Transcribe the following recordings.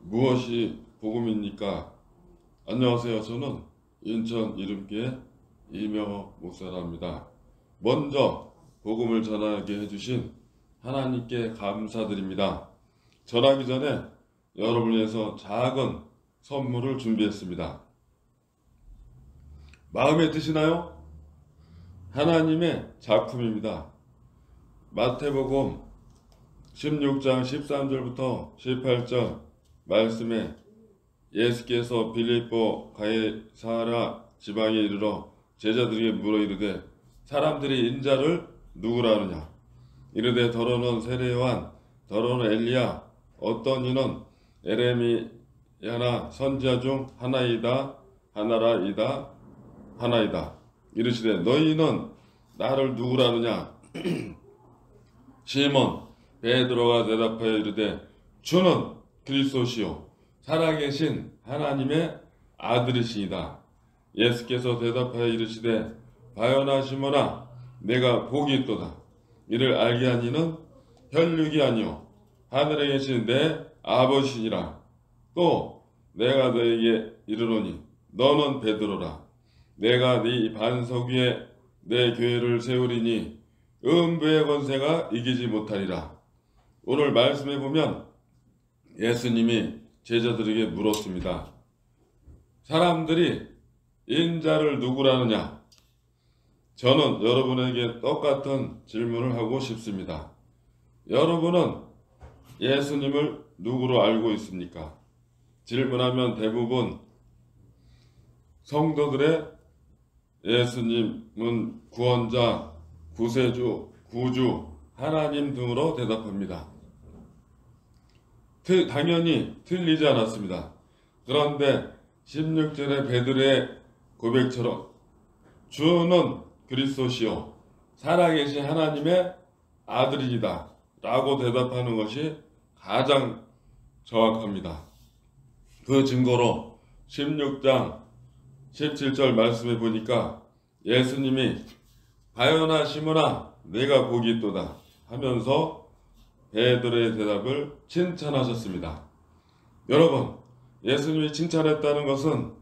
무엇이 복음입니까? 안녕하세요. 저는 인천 이름교회 이명호 목사랍니다. 먼저 복음을 전하게 해주신 하나님께 감사드립니다. 전하기 전에 여러분을 위해서 작은 선물을 준비했습니다. 마음에 드시나요? 하나님의 작품입니다. 마태복음 16장 13절부터 18절 말씀에 예수께서 빌립보 가이사랴 지방에 이르러 제자들에게 물어 이르되 사람들이 인자를 누구라 하느냐? 이르되 더러는 세례요한, 더러는 엘리야, 어떤 이는 에레미야나 선지자 중 하나이다, 하나이다. 이르시되 너희는 나를 누구라 하느냐? 시몬 베드로가 대답하여 이르되 주는 그리스도시요 살아계신 하나님의 아들이시이다. 예수께서 대답하여 이르시되 바요나 시몬아 내가 복이 있도다. 이를 알게 하니는 혈육이 아니요 하늘에 계신 내 아버지시니라. 또 내가 너에게 이르노니 너는 베드로라. 내가 네 반석 위에 내 교회를 세우리니 음부의 권세가 이기지 못하리라. 오늘 말씀해 보면 예수님이 제자들에게 물었습니다. 사람들이 인자를 누구라느냐? 저는 여러분에게 똑같은 질문을 하고 싶습니다. 여러분은 예수님을 누구로 알고 있습니까? 질문하면 대부분 성도들의 예수님은 구원자, 구세주, 구주, 하나님 등으로 대답합니다. 당연히 틀리지 않았습니다. 그런데 16절의 베드로의 고백처럼 주는 그리스도시요 살아계신 하나님의 아들이다 라고 대답하는 것이 가장 정확합니다. 그 증거로 16장 17절 말씀해 보니까 예수님이 바요나 시몬아 내가 복이 있도다 하면서 베드로의 대답을 칭찬하셨습니다. 여러분, 예수님이 칭찬했다는 것은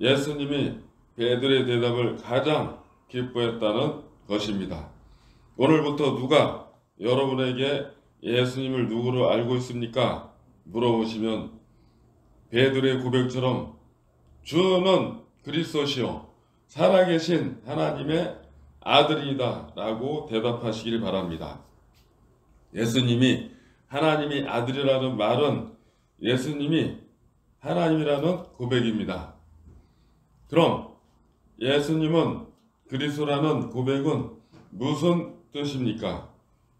예수님이 베드로의 대답을 가장 기뻐했다는 것입니다. 오늘부터 누가 여러분에게 예수님을 누구로 알고 있습니까? 물어보시면 베드로의 고백처럼 주는 그리스도시요 살아계신 하나님의 아들이다 라고 대답하시길 바랍니다. 예수님이 하나님이 아들이라는 말은 예수님이 하나님이라는 고백입니다. 그럼 예수님은 그리스도라는 고백은 무슨 뜻입니까?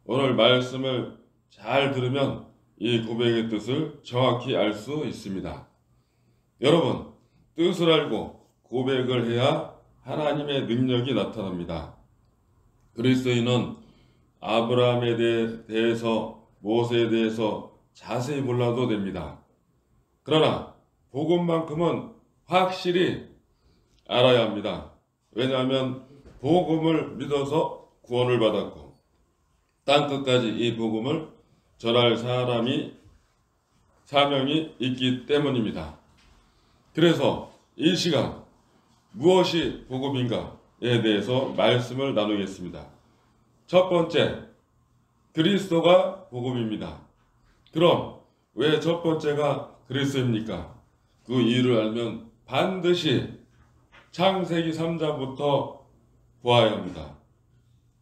오늘 말씀을 잘 들으면 이 고백의 뜻을 정확히 알 수 있습니다. 여러분, 뜻을 알고 고백을 해야 하나님의 능력이 나타납니다. 그리스도인은 아브라함에 대해서 모세에 대해서 자세히 몰라도 됩니다. 그러나 복음만큼은 확실히 알아야 합니다. 왜냐하면 복음을 믿어서 구원을 받았고 땅끝까지 이 복음을 전할 사명이 있기 때문입니다. 그래서 이 시간 무엇이 복음인가에 대해서 말씀을 나누겠습니다. 첫 번째, 그리스도가 복음입니다. 그럼 왜 첫 번째가 그리스도입니까? 그 이유를 알면 반드시 창세기 3장부터 보아야 합니다.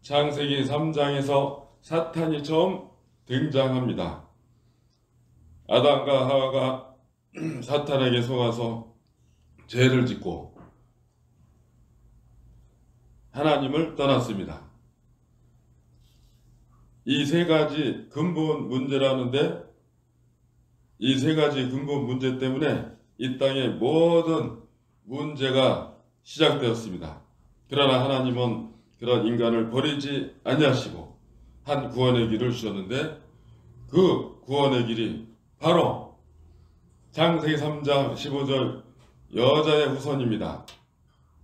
창세기 3장에서 사탄이 처음 등장합니다. 아담과 하와가 사탄에게 속아서 죄를 짓고 하나님을 떠났습니다. 이 세 가지 근본 문제라는데 이 세 가지 근본 문제 때문에 이 땅의 모든 문제가 시작되었습니다. 그러나 하나님은 그런 인간을 버리지 아니하시고 한 구원의 길을 주셨는데 그 구원의 길이 바로 창세기 3장 15절 여자의 후손입니다.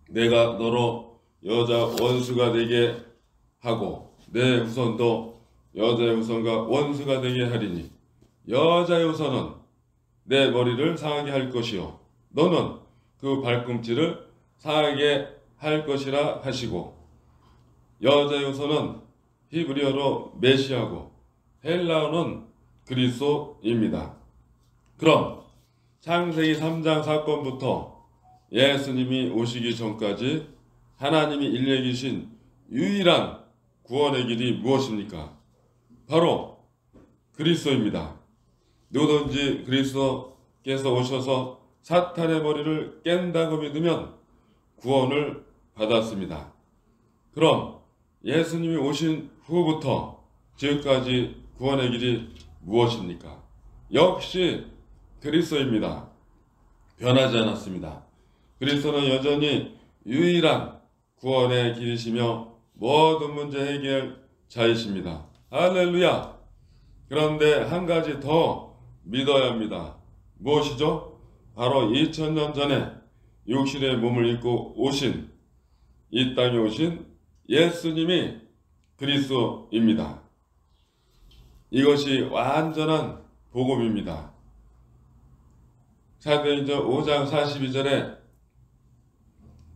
내가 너로 여자 원수가 되게 하고 내 후손도 여자의 후손과 원수가 되게 하리니 여자의 후손은 내 머리를 상하게 할 것이요 너는 그 발꿈치를 상하게 할 것이라 하시고, 여자 요소는 히브리어로 메시아고 헬라어는 그리스도입니다. 그럼 창세기 3장 사건부터 예수님이 오시기 전까지 하나님이 일러주신 유일한 구원의 길이 무엇입니까? 바로 그리스도입니다. 누구든지 그리스도께서 오셔서 사탄의 머리를 깬다고 믿으면 구원을 받았습니다. 그럼 예수님이 오신 후부터 지금까지 구원의 길이 무엇입니까? 역시 그리스도입니다. 변하지 않았습니다. 그리스도는 여전히 유일한 구원의 길이시며 모든 문제 해결자이십니다. 할렐루야! 그런데 한 가지 더 믿어야 합니다. 무엇이죠? 바로 2000년 전에 육신의 몸을 입고 오신, 이 땅에 오신 예수님이 그리스도입니다. 이것이 완전한 복음입니다. 사도행전 5장 42절에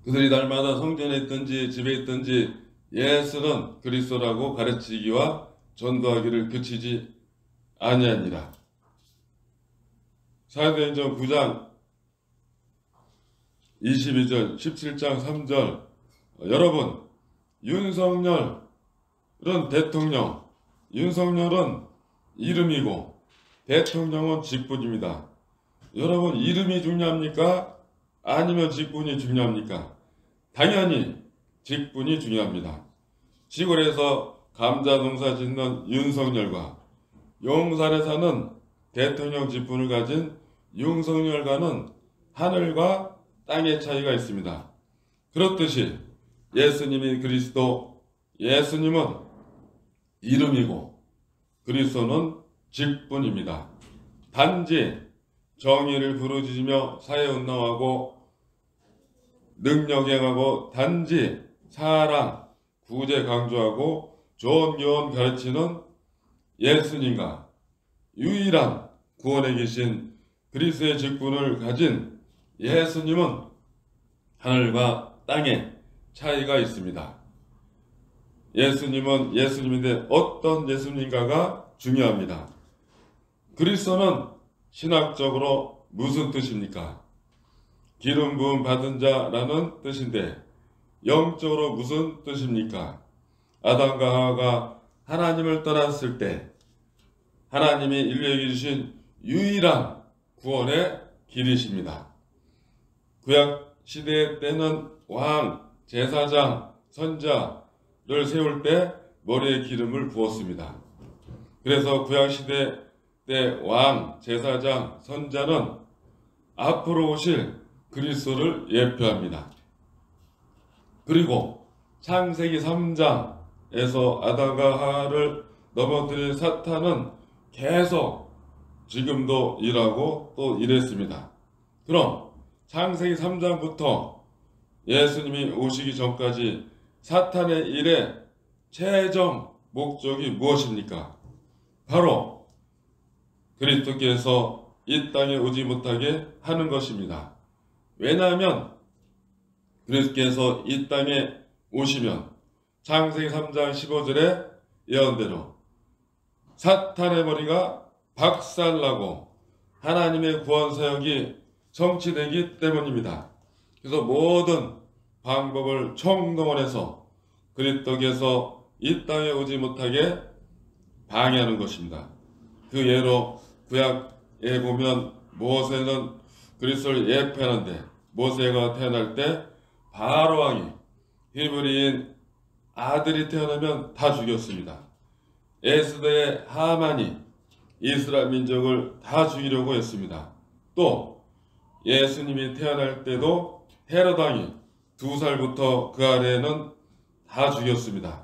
그들이 날마다 성전에 있든지 집에 있든지 예수는 그리스도라고 가르치기와 전도하기를 그치지 아니하니라. 사도행전 9장 22절, 17장 3절, 여러분, 윤석열은 대통령, 윤석열은 이름이고 대통령은 직분입니다. 여러분, 이름이 중요합니까? 아니면 직분이 중요합니까? 당연히 직분이 중요합니다. 시골에서 감자 농사 짓는 윤석열과 용산에 사는 대통령 직분을 가진 윤석열과는 하늘과 땅의 차이가 있습니다. 그렇듯이 예수님이 그리스도, 예수님은 이름이고 그리스도는 직분입니다. 단지 정의를 부르짖으며 사회운동하고 능력행하고 단지 사랑, 구제 강조하고 좋은 교훈 가르치는 예수님과 유일한 구원에 계신 그리스도의 직분을 가진 예수님은 하늘과 땅의 차이가 있습니다. 예수님은 예수님인데 어떤 예수님인가가 중요합니다. 그리스도는 신학적으로 무슨 뜻입니까? 기름 부음 받은 자라는 뜻인데 영적으로 무슨 뜻입니까? 아담과 하와가 하나님을 떠났을 때 하나님이 인류에게 주신 유일한 구원의 길이십니다. 구약 시대 때는 왕, 제사장, 선자를 세울 때 머리에 기름을 부었습니다. 그래서 구약 시대 때 왕, 제사장, 선자는 앞으로 오실 그리스도를 예표합니다. 그리고 창세기 3장에서 아담과 하와를 넘어뜨린 사탄은 계속 지금도 일하고 또 일했습니다. 그럼 창세기 3장부터 예수님이 오시기 전까지 사탄의 일의 최종 목적이 무엇입니까? 바로 그리스도께서 이 땅에 오지 못하게 하는 것입니다. 왜냐하면 그리스도께서 이 땅에 오시면 창세기 3장 15절에 예언대로 사탄의 머리가 박살나고 하나님의 구원 사역이 성취되기 때문입니다. 그래서 모든 방법을 총동원해서 그리스도께서 이 땅에 오지 못하게 방해하는 것입니다. 그 예로 구약에 보면 모세는 그리스도를 예표하는데 모세가 태어날 때 바로 왕이 히브리인 아들이 태어나면 다 죽였습니다. 에스더의 하만이 이스라엘 민족을 다 죽이려고 했습니다. 또 예수님이 태어날 때도 헤롯 왕이 2살부터 그 아래에는 다 죽였습니다.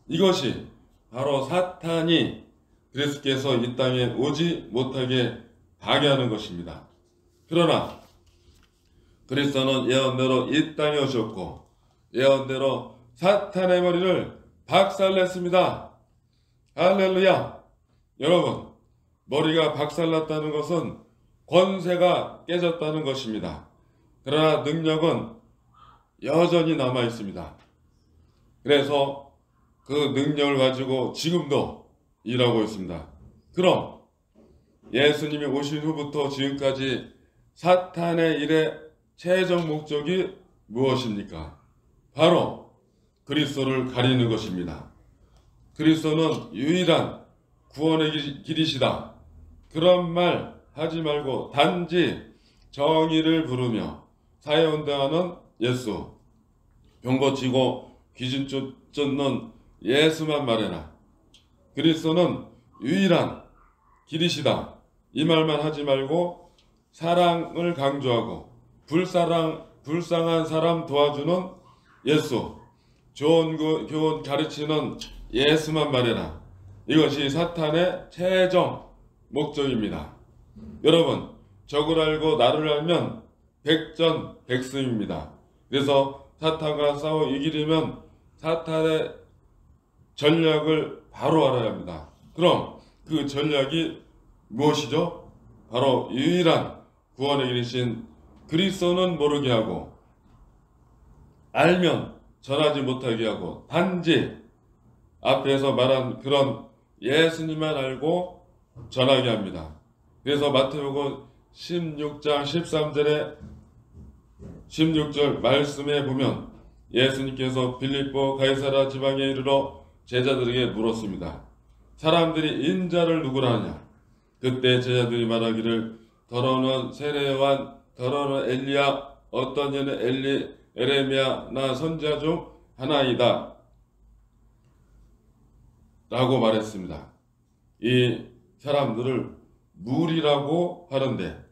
이것이 바로 사탄이 그리스도께서 이 땅에 오지 못하게 방해하는 것입니다. 그러나 그리스도는 예언대로 이 땅에 오셨고 예언대로 사탄의 머리를 박살냈습니다. 할렐루야! 여러분, 머리가 박살났다는 것은 권세가 깨졌다는 것입니다. 그러나 능력은 여전히 남아 있습니다. 그래서 그 능력을 가지고 지금도 일하고 있습니다. 그럼 예수님이 오신 후부터 지금까지 사탄의 일의 최종 목적이 무엇입니까? 바로 그리스도를 가리는 것입니다. 그리스도는 유일한 구원의 길이시다. 그런 말 하지 말고 단지 정의를 부르며 사해운동하는 예수, 병 고치고 귀신 쫓는 예수만 말해라. 그리스도는 유일한 길이시다. 이 말만 하지 말고 사랑을 강조하고 불쌍한 사람 도와주는 예수, 좋은 교훈 가르치는 예수만 말해라. 이것이 사탄의 최종 목적입니다. 여러분, 적을 알고 나를 알면 백전백승입니다. 그래서 사탄과 싸워 이기려면 사탄의 전략을 바로 알아야 합니다. 그럼 그 전략이 무엇이죠? 바로 유일한 구원의 길이신 그리스도는 모르게 하고 알면 전하지 못하게 하고 단지 앞에서 말한 그런 예수님만 알고 전하게 합니다. 그래서 마태복음 16장 13절에 16절 말씀에 보면 예수님께서 빌립보 가이사랴 지방에 이르러 제자들에게 물었습니다. 사람들이 인자를 누구라 하냐? 그때 제자들이 말하기를 더러는 세례 요한, 더러는 엘리야, 어떤 이는 에레미야 나 선지자 중 하나이다 라고 말했습니다. 이 사람들을 무리라고 하는데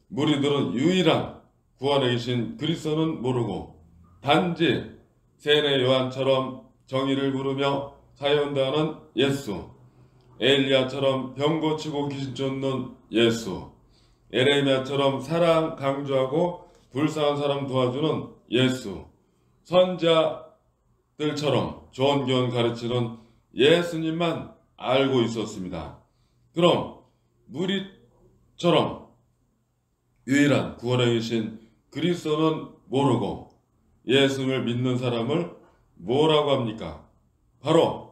무리들은 유일한 구원에 계신 그리스도는 모르고 단지 세례 요한처럼 정의를 부르며 사해운동하는 예수, 엘리야처럼 병 고치고 귀신 쫓는 예수, 에레미야처럼 사랑 강조하고 불쌍한 사람 도와주는 예수, 선지자들처럼 좋은 교훈 가르치는 예수님만 알고 있었습니다. 그럼 무리처럼 유일한 구원에 계신 그리스도는 모르고 예수를 믿는 사람을 뭐라고 합니까? 바로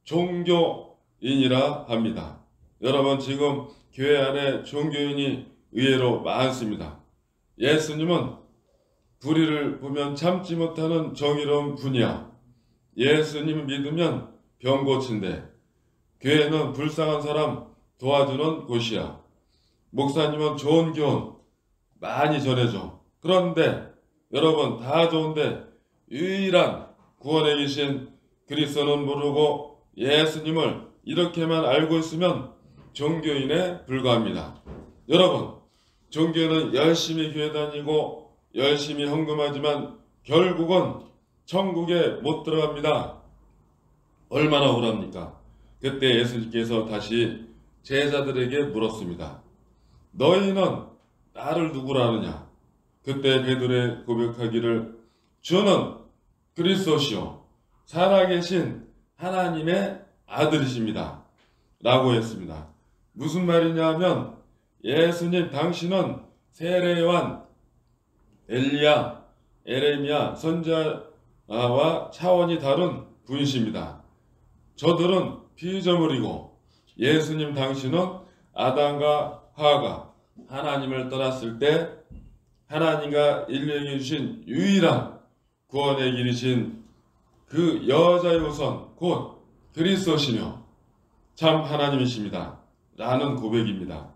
종교인이라 합니다. 여러분, 지금 교회 안에 종교인이 의외로 많습니다. 예수님은 불의를 보면 참지 못하는 정의로운 분이야. 예수님을 믿으면 병 고친대. 교회는 불쌍한 사람 도와주는 곳이야. 목사님은 좋은 교훈 많이 전해줘. 그런데 여러분, 다 좋은데 유일한 구원에 계신 그리스도는 모르고 예수님을 이렇게만 알고 있으면 종교인에 불과합니다. 여러분, 종교는 열심히 교회 다니고 열심히 헌금하지만 결국은 천국에 못 들어갑니다. 얼마나 억울합니까? 그때 예수님께서 다시 제자들에게 물었습니다. 너희는 나를 누구라 하느냐? 그때 베드로의 고백하기를 주는 그리스도시요 살아계신 하나님의 아들이십니다 라고 했습니다. 무슨 말이냐 하면 예수님 당신은 세례 요한, 엘리야, 에레미야 선지자와 차원이 다른 분이십니다. 저들은 피조물이고 예수님 당신은 아담과 하와가 하나님을 떠났을 때 하나님과 인류에게 주신 유일한 구원의 길이신 그 여자의 우선 곧 그리스도시며 참 하나님이십니다 라는 고백입니다.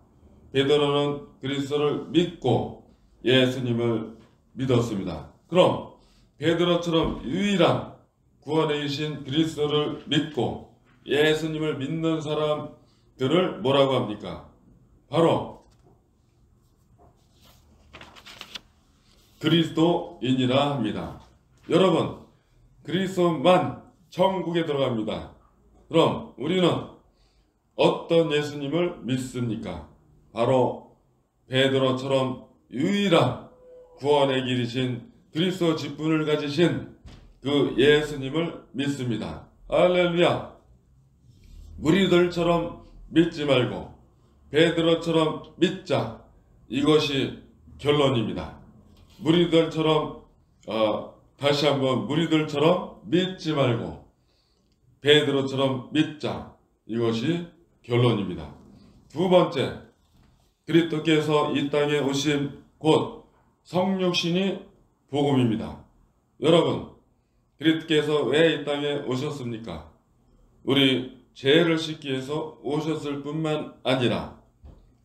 베드로는 그리스도를 믿고 예수님을 믿었습니다. 그럼 베드로처럼 유일한 구원에 계신 그리스도를 믿고 예수님을 믿는 사람들을 뭐라고 합니까? 바로 그리스도인이라 합니다. 여러분, 그리스도만 천국에 들어갑니다. 그럼 우리는 어떤 예수님을 믿습니까? 바로 베드로처럼 유일한 구원의 길이신 그리스도 직분을 가지신 그 예수님을 믿습니다. 할렐루야! 무리들처럼 믿지 말고 베드로처럼 믿자. 이것이 결론입니다. 무리들처럼 다시 한번 무리들처럼 믿지 말고 베드로처럼 믿자. 이것이 결론입니다. 두 번째, 그리스도께서 이 땅에 오심 곧 성육신이 복음입니다. 여러분, 그리스도께서 왜 이 땅에 오셨습니까? 우리 죄를 씻기 위해서 오셨을 뿐만 아니라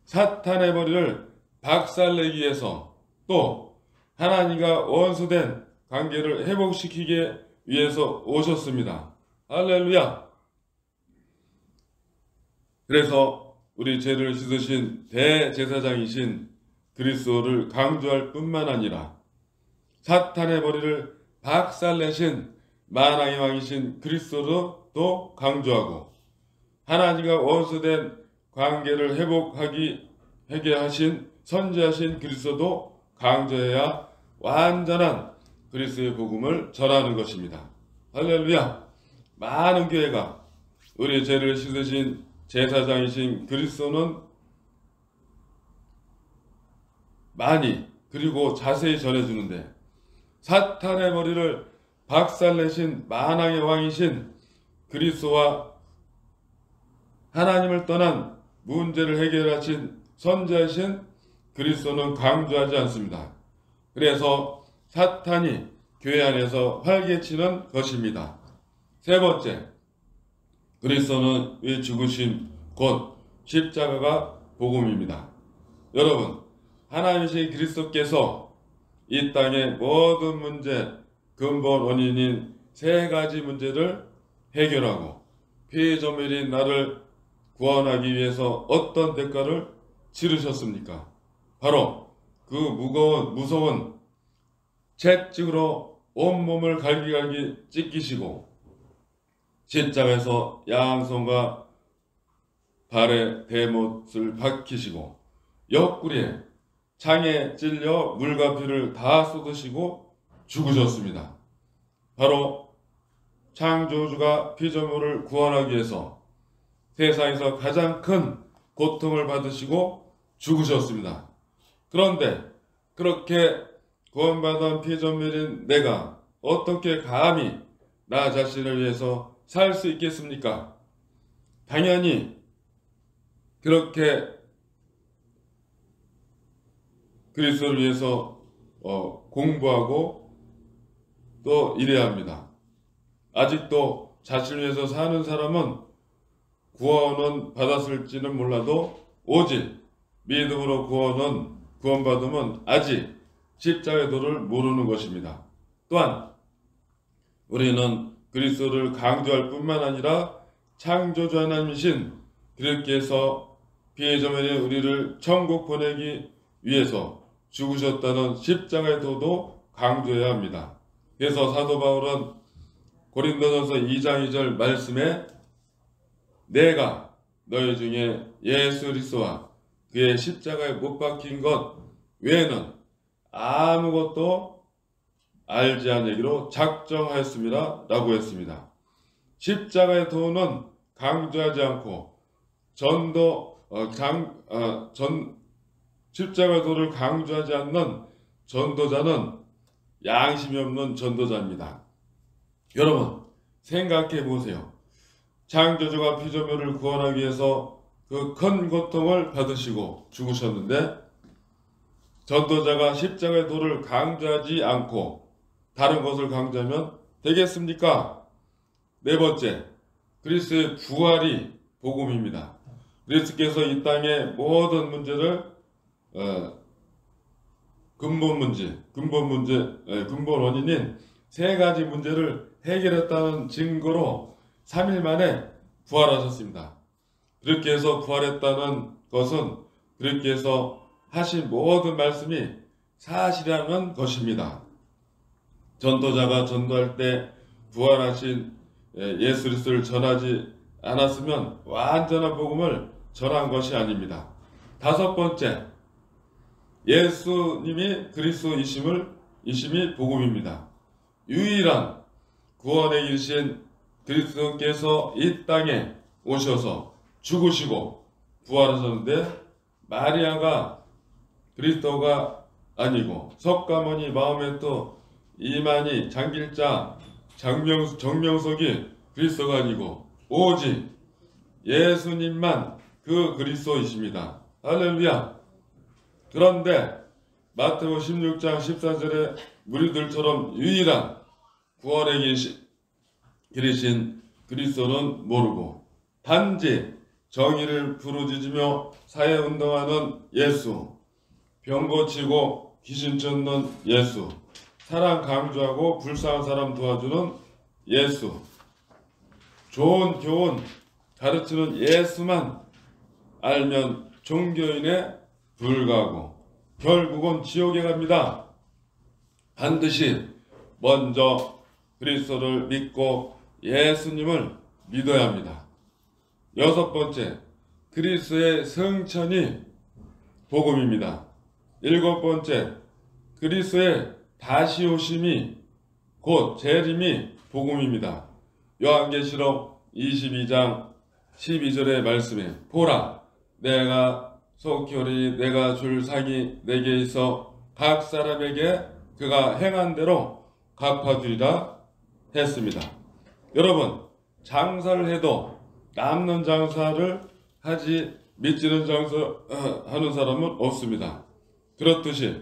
사탄의 머리를 박살내기 위해서 또 하나님과 원수된 관계를 회복시키기 위해서 오셨습니다. 할렐루야! 그래서 우리 죄를 씻으신 대제사장이신 그리스도를 강조할 뿐만 아니라 사탄의 머리를 박살내신 만왕의 왕이신 그리스도도 강조하고 하나님과 원수된 관계를 회개 하신 선지하신 그리스도도 강조해야 완전한 그리스도의 복음을 전하는 것입니다. 할렐루야! 많은 교회가 우리 죄를 씻으신 제사장이신 그리스도는 많이 그리고 자세히 전해주는데 사탄의 머리를 박살내신 만왕의 왕이신 그리스도와 하나님을 떠난 문제를 해결하신 선지하신 그리스도는 강조하지 않습니다. 그래서 사탄이 교회 안에서 활개치는 것입니다. 세 번째, 그리스도는 이 죽으심 곧 십자가가 복음입니다. 여러분, 하나님이신 그리스도께서 이 땅의 모든 문제, 근본 원인인 세 가지 문제를 해결하고 피조물인 나를 구원하기 위해서 어떤 대가를 치르셨습니까? 바로 그 무서운 채찍으로 온몸을 갈기갈기 찢기시고 십자가에서 양손과 발에 대못을 박히시고 옆구리에 창에 찔려 물과 피를 다 쏟으시고 죽으셨습니다. 바로 창조주가 피조물을 구원하기 위해서 세상에서 가장 큰 고통을 받으시고 죽으셨습니다. 그런데 그렇게 구원받은 피조물인 내가 어떻게 감히 나 자신을 위해서 살 수 있겠습니까? 당연히 그렇게 그리스도를 위해서 공부하고 또 일해야 합니다. 아직도 자신을 위해서 사는 사람은 구원은 받았을지는 몰라도 오직 믿음으로 구원받으면 아직 십자가의 도를 모르는 것입니다. 또한 우리는 그리스도를 강조할 뿐만 아니라 창조주 하나님이신 그리스도께서 피조물인 우리를 천국 보내기 위해서 죽으셨다는 십자가의 도도 강조해야 합니다. 그래서 사도 바울은 고린도전서 2장 2절 말씀에 내가 너희 중에 예수 그리스도와 그의 십자가에 못 박힌 것 외에는 아무것도 알지 않으기로 작정하였습니다. 라고 했습니다. 십자가의 도는 강조하지 않고 십자가의 도를 강조하지 않는 전도자는 양심이 없는 전도자입니다. 여러분 생각해 보세요. 창조주가 피조물을 구원하기 위해서 그 큰 고통을 받으시고 죽으셨는데 전도자가 십자가의 도를 강조하지 않고 다른 것을 강조하면 되겠습니까? 네 번째, 그리스도의 부활이 복음입니다. 그리스도께서 이 땅의 모든 문제를 근본 원인인 세 가지 문제를 해결했다는 증거로 3일 만에 부활하셨습니다. 그렇게 해서 부활했다는 것은 그리스도께서 하신 모든 말씀이 사실이라는 것입니다. 전도자가 전도할 때 부활하신 예수 그리스도를 전하지 않았으면 완전한 복음을 전한 것이 아닙니다. 다섯 번째, 예수님이 그리스도이심이 복음입니다. 유일한 구원의 길이신 그리스도께서 이 땅에 오셔서 죽으시고 부활하셨는데 마리아가 그리스도가 아니고 석가모니 마음에 또 이만희 장길자 정명석이 그리스도가 아니고 오직 예수님만 그 그리스도이십니다. 할렐루야. 그런데 마태복음 16장 14절에 무리들처럼 유일한 구원에 기르신 그리스도는 모르고 단지 정의를 부르짖으며 사회운동하는 예수, 병 고치고 귀신 쫓는 예수, 사랑 강조하고 불쌍한 사람 도와주는 예수, 좋은 교훈 가르치는 예수만 알면 종교인에 불과하고 결국은 지옥에 갑니다. 반드시 먼저 그리스도를 믿고 예수님을 믿어야 합니다. 여섯 번째, 그리스도의 성천이 복음입니다. 일곱 번째, 그리스도의 다시 오심이 곧 재림이 복음입니다. 요한계시록 22장 12절의 말씀에 보라, 내가 속히 오리니 내가 줄 상이 내게 있어 각 사람에게 그가 행한 대로 갚아주리라 했습니다. 여러분, 장사를 해도 남는 장사를 하지 미치는 장사하는 사람은 없습니다. 그렇듯이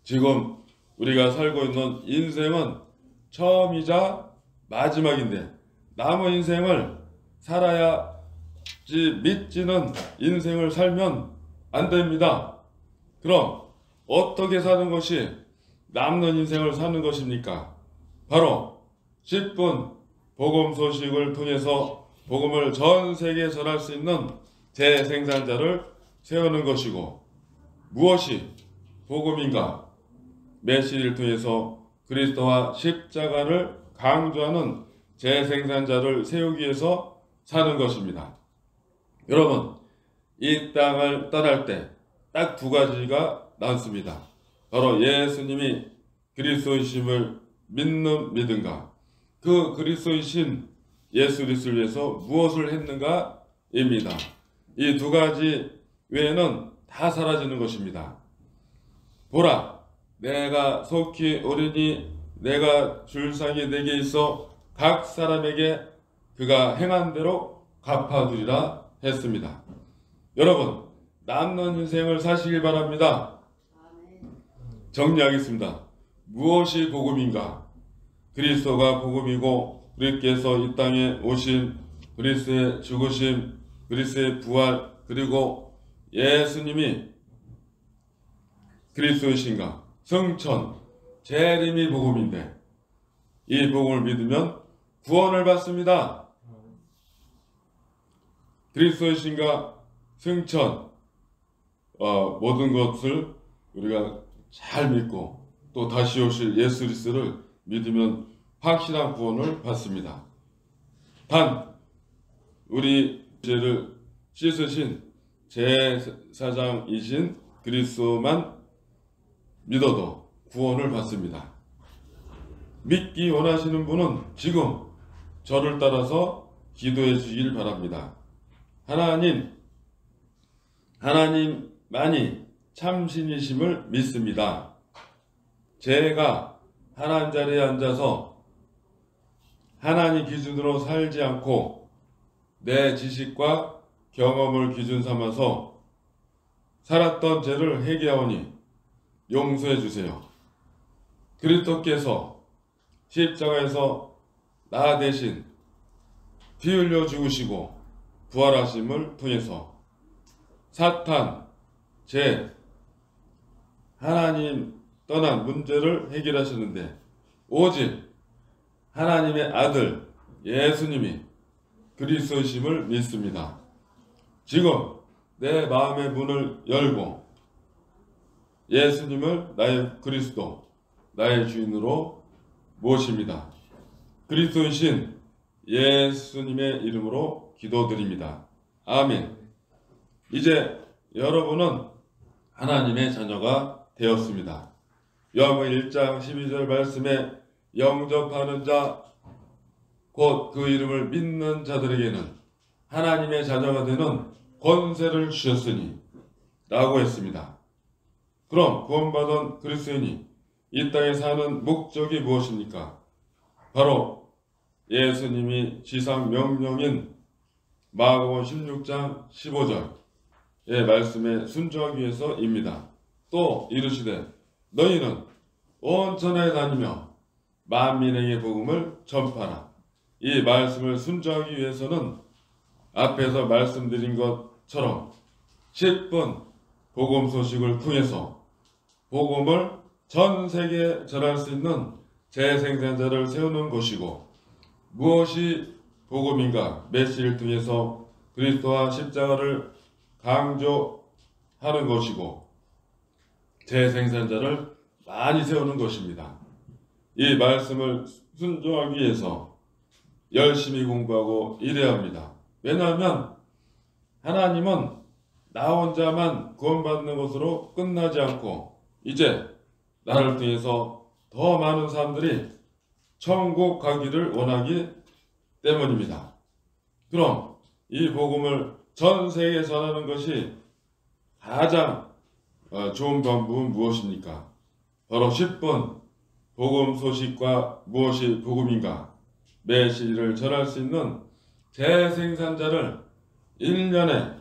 지금 우리가 살고 있는 인생은 처음이자 마지막인데 남은 인생을 살아야지 믿지는 인생을 살면 안 됩니다. 그럼 어떻게 사는 것이 남는 인생을 사는 것입니까? 바로 10분 복음 소식을 통해서 복음을 전 세계에 전할 수 있는 재생산자를 세우는 것이고, 무엇이 복음인가? 메시지를 통해서 그리스도와 십자가를 강조하는 재생산자를 세우기 위해서 사는 것입니다. 여러분, 이 땅을 떠날 때 딱 두 가지가 남습니다. 바로 예수님이 그리스도이심을 믿는 믿음과 그 그리스도이신 예수 그리스도를 위해서 무엇을 했는가입니다. 이 두 가지 외에는 다 사라지는 것입니다. 보라, 내가 속히 오리니 내가 줄 상이 내게 있어 각 사람에게 그가 행한 대로 갚아주리라 했습니다. 여러분, 남는 인생을 사시길 바랍니다. 정리하겠습니다. 무엇이 복음인가? 그리스도가 복음이고 그리스도께서 이 땅에 오신 그리스도의 죽으심, 그리스도의 부활, 그리고 예수님이 그리스도이신가? 성천, 재림이 복음인데 이 복음을 믿으면 구원을 받습니다. 그리스도이신가? 성천, 모든 것을 우리가 잘 믿고 또 다시 오실 예수 그리스도를 믿으면 확실한 구원을 받습니다. 단 우리 죄를 씻으신 제사장이신 그리스도만 믿어도 구원을 받습니다. 믿기 원하시는 분은 지금 저를 따라서 기도해 주길 바랍니다. 하나님만이 참신이심을 믿습니다. 제가 하나님 자리에 앉아서 하나님 기준으로 살지 않고 내 지식과 경험을 기준 삼아서 살았던 죄를 회개하오니 용서해 주세요. 그리스도께서 십자가에서 나 대신 피 흘려 죽으시고 부활하심을 통해서 사탄, 죄, 하나님 떠난 문제를 해결하셨는데 오직 하나님의 아들 예수님이 그리스도이심을 믿습니다. 지금 내 마음의 문을 열고 예수님을 나의 그리스도, 나의 주인으로 모십니다. 그리스도이신 예수님의 이름으로 기도드립니다. 아멘. 이제 여러분은 하나님의 자녀가 되었습니다. 요한복음 1장 12절 말씀에 영접하는 자, 곧 그 이름을 믿는 자들에게는 하나님의 자녀가 되는 권세를 주셨으니 라고 했습니다. 그럼 구원받은 그리스도인이 이 땅에 사는 목적이 무엇입니까? 바로 예수님이 지상 명령인 마가복음 16장 15절의 말씀에 순종하기 위해서입니다. 또 이르시되 너희는 온 천하에 다니며 만민에게 복음을 전파하라. 이 말씀을 순종하기 위해서는 앞에서 말씀드린 것처럼 10분 복음 소식을 통해서 복음을 전 세계에 전할 수 있는 재생산자를 세우는 것이고, 무엇이 복음인가? 메시를 통해서 그리스도와 십자가를 강조하는 것이고 재생산자를 많이 세우는 것입니다. 이 말씀을 순종하기 위해서 열심히 공부하고 일해야 합니다. 왜냐하면 하나님은 나 혼자만 구원받는 것으로 끝나지 않고 이제 나를 통해서 더 많은 사람들이 천국 가기를 원하기 때문입니다. 그럼 이 복음을 전 세계에 전하는 것이 가장 좋은 방법은 무엇입니까? 바로 10분 복음 소식과 무엇이 복음인가? 메시지를 전할 수 있는 재생산자를 1년에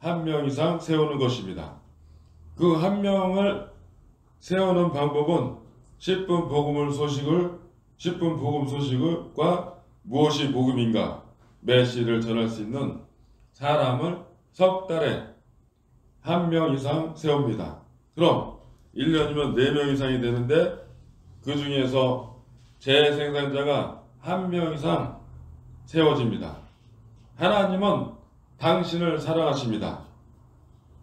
1명 이상 세우는 것입니다. 그 1명을 세우는 방법은 10분 복음 소식과 무엇이 복음인가? 메시지를 전할 수 있는 사람을 석 달에 1명 이상 세웁니다. 그럼 1년이면 4명 이상이 되는데 그 중에서 재생산자가 1명 이상 세워집니다. 하나님은 당신을 사랑하십니다.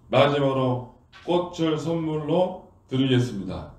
마지막으로 꽃을 선물로 드리겠습니다.